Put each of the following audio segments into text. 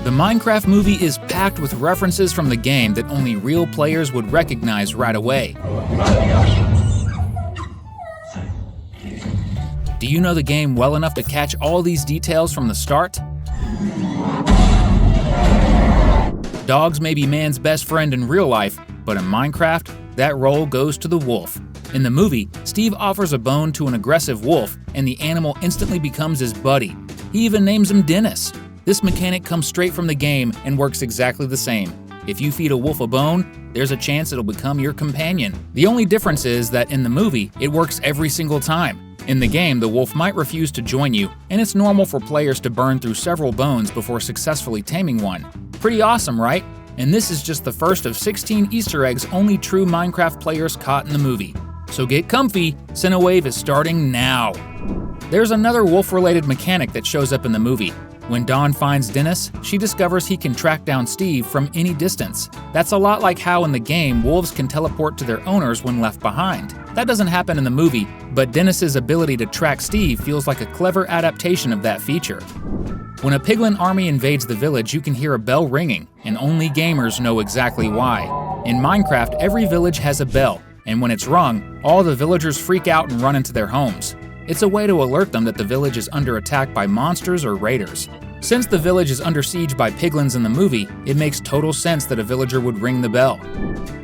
The Minecraft movie is packed with references from the game that only real players would recognize right away. Do you know the game well enough to catch all these details from the start? Dogs may be man's best friend in real life, but in Minecraft, that role goes to the wolf. In the movie, Steve offers a bone to an aggressive wolf, and the animal instantly becomes his buddy. He even names him Dennis. This mechanic comes straight from the game and works exactly the same. If you feed a wolf a bone, there's a chance it'll become your companion. The only difference is that in the movie, it works every single time. In the game, the wolf might refuse to join you, and it's normal for players to burn through several bones before successfully taming one. Pretty awesome, right? And this is just the first of 16 Easter eggs only true Minecraft players caught in the movie. So get comfy, Cinewave is starting now! There's another wolf-related mechanic that shows up in the movie. When Dawn finds Dennis, she discovers he can track down Steve from any distance. That's a lot like how in the game wolves can teleport to their owners when left behind. That doesn't happen in the movie, but Dennis's ability to track Steve feels like a clever adaptation of that feature. When a piglin army invades the village, you can hear a bell ringing, and only gamers know exactly why. In Minecraft, every village has a bell, and when it's rung, all the villagers freak out and run into their homes. It's a way to alert them that the village is under attack by monsters or raiders. Since the village is under siege by piglins in the movie, it makes total sense that a villager would ring the bell.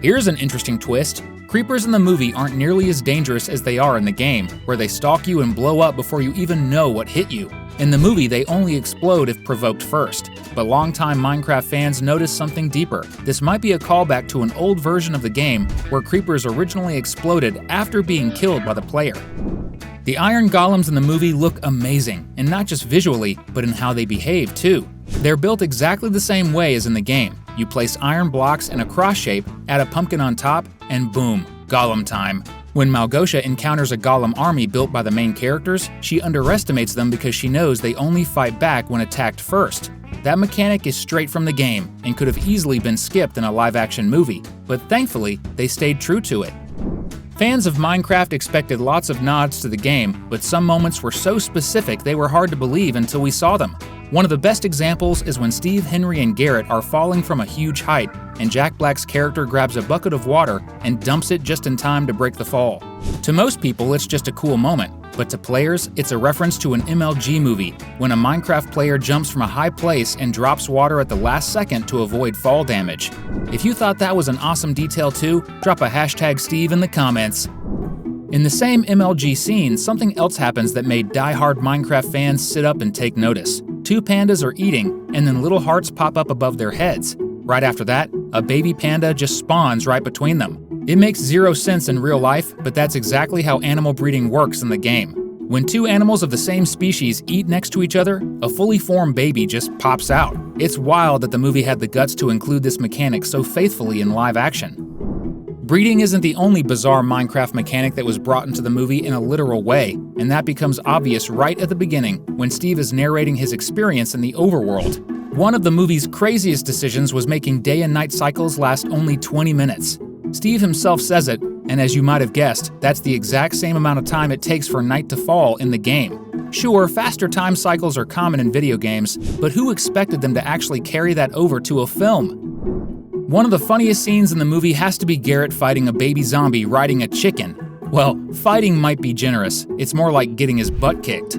Here's an interesting twist. Creepers in the movie aren't nearly as dangerous as they are in the game, where they stalk you and blow up before you even know what hit you. In the movie, they only explode if provoked first. But longtime Minecraft fans notice something deeper. This might be a callback to an old version of the game where creepers originally exploded after being killed by the player. The iron golems in the movie look amazing, and not just visually, but in how they behave too. They're built exactly the same way as in the game. You place iron blocks in a cross shape, add a pumpkin on top, and boom, golem time. When Malgosia encounters a golem army built by the main characters, she underestimates them because she knows they only fight back when attacked first. That mechanic is straight from the game, and could have easily been skipped in a live-action movie, but thankfully, they stayed true to it. Fans of Minecraft expected lots of nods to the game, but some moments were so specific they were hard to believe until we saw them. One of the best examples is when Steve, Henry, and Garrett are falling from a huge height, and Jack Black's character grabs a bucket of water and dumps it just in time to break the fall. To most people, it's just a cool moment, but to players, it's a reference to an MLG movie, when a Minecraft player jumps from a high place and drops water at the last second to avoid fall damage. If you thought that was an awesome detail too, drop a #Steve in the comments. In the same MLG scene, something else happens that made die-hard Minecraft fans sit up and take notice. Two pandas are eating, and then little hearts pop up above their heads. Right after that, a baby panda just spawns right between them. It makes zero sense in real life, but that's exactly how animal breeding works in the game. When two animals of the same species eat next to each other, a fully formed baby just pops out. It's wild that the movie had the guts to include this mechanic so faithfully in live action. Breeding isn't the only bizarre Minecraft mechanic that was brought into the movie in a literal way, and that becomes obvious right at the beginning when Steve is narrating his experience in the overworld. One of the movie's craziest decisions was making day and night cycles last only 20 minutes. Steve himself says it, and as you might have guessed, that's the exact same amount of time it takes for night to fall in the game. Sure, faster time cycles are common in video games, but who expected them to actually carry that over to a film? One of the funniest scenes in the movie has to be Garrett fighting a baby zombie riding a chicken. Well, fighting might be generous, it's more like getting his butt kicked.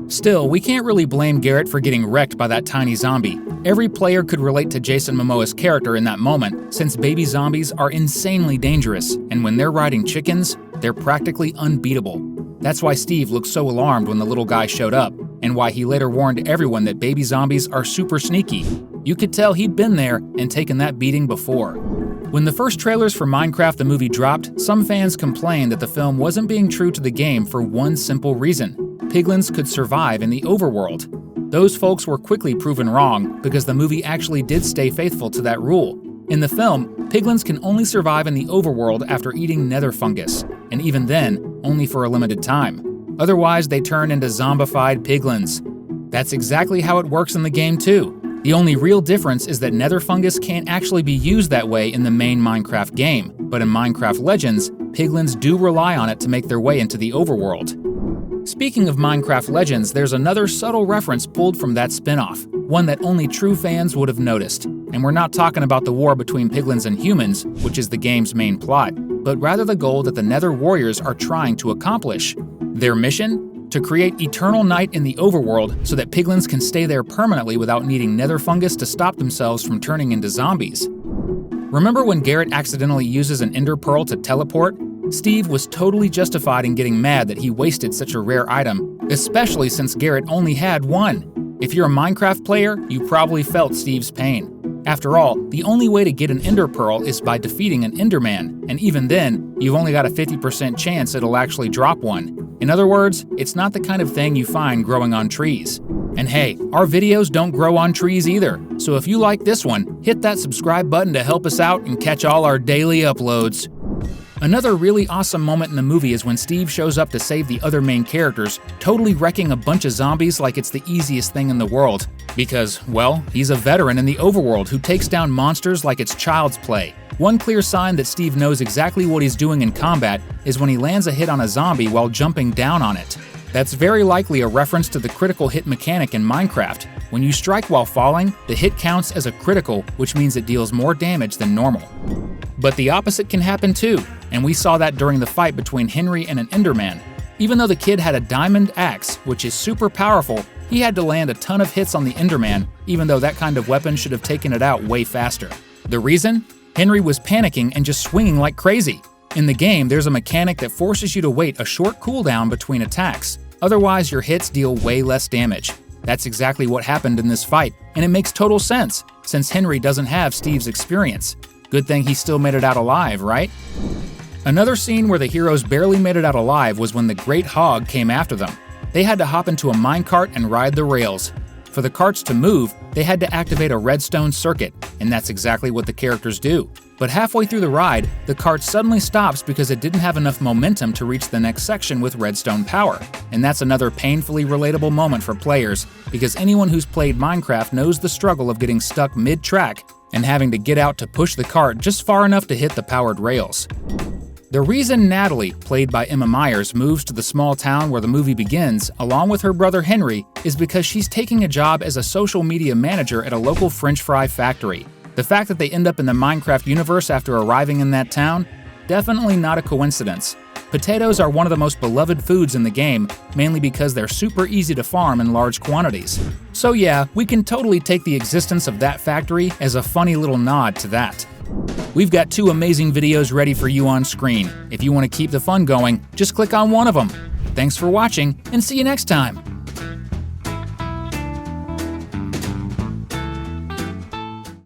Still, we can't really blame Garrett for getting wrecked by that tiny zombie. Every player could relate to Jason Momoa's character in that moment, since baby zombies are insanely dangerous, and when they're riding chickens, they're practically unbeatable. That's why Steve looked so alarmed when the little guy showed up, and why he later warned everyone that baby zombies are super sneaky. You could tell he'd been there and taken that beating before. When the first trailers for Minecraft the movie dropped, some fans complained that the film wasn't being true to the game for one simple reason: piglins could survive in the overworld. Those folks were quickly proven wrong because the movie actually did stay faithful to that rule. In the film, piglins can only survive in the overworld after eating nether fungus, and even then, only for a limited time. Otherwise, they turn into zombified piglins. That's exactly how it works in the game too. The only real difference is that nether fungus can't actually be used that way in the main Minecraft game, but in Minecraft Legends, piglins do rely on it to make their way into the overworld. Speaking of Minecraft Legends, there's another subtle reference pulled from that spin-off. one that only true fans would have noticed. And we're not talking about the war between piglins and humans, which is the game's main plot, but rather the goal that the Nether Warriors are trying to accomplish. Their mission? To create eternal night in the overworld so that piglins can stay there permanently without needing nether fungus to stop themselves from turning into zombies. Remember when Garrett accidentally uses an ender pearl to teleport? Steve was totally justified in getting mad that he wasted such a rare item, especially since Garrett only had one. If you're a Minecraft player, you probably felt Steve's pain. After all, the only way to get an ender pearl is by defeating an enderman, and even then, you've only got a 50% chance it'll actually drop one. In other words, it's not the kind of thing you find growing on trees. And hey, our videos don't grow on trees either, so if you like this one, hit that subscribe button to help us out and catch all our daily uploads. Another really awesome moment in the movie is when Steve shows up to save the other main characters, totally wrecking a bunch of zombies like it's the easiest thing in the world. Because, well, he's a veteran in the overworld who takes down monsters like it's child's play. One clear sign that Steve knows exactly what he's doing in combat is when he lands a hit on a zombie while jumping down on it. That's very likely a reference to the critical hit mechanic in Minecraft. When you strike while falling, the hit counts as a critical, which means it deals more damage than normal. But the opposite can happen too, and we saw that during the fight between Henry and an Enderman. Even though the kid had a diamond axe, which is super powerful, he had to land a ton of hits on the Enderman, even though that kind of weapon should have taken it out way faster. The reason? Henry was panicking and just swinging like crazy. In the game, there's a mechanic that forces you to wait a short cooldown between attacks, otherwise your hits deal way less damage. That's exactly what happened in this fight, and it makes total sense, since Henry doesn't have Steve's experience. Good thing he still made it out alive, right? Another scene where the heroes barely made it out alive was when the Great Hog came after them. They had to hop into a minecart and ride the rails. For the carts to move, they had to activate a Redstone Circuit, and that's exactly what the characters do. But halfway through the ride, the cart suddenly stops because it didn't have enough momentum to reach the next section with redstone power. And that's another painfully relatable moment for players, because anyone who's played Minecraft knows the struggle of getting stuck mid-track and having to get out to push the cart just far enough to hit the powered rails. The reason Natalie, played by Emma Myers, moves to the small town where the movie begins, along with her brother Henry, is because she's taking a job as a social media manager at a local French fry factory. The fact that they end up in the Minecraft universe after arriving in that town? Definitely not a coincidence. Potatoes are one of the most beloved foods in the game, mainly because they're super easy to farm in large quantities. So yeah, we can totally take the existence of that factory as a funny little nod to that. We've got 2 amazing videos ready for you on screen. If you want to keep the fun going, just click on one of them. Thanks for watching, and see you next time!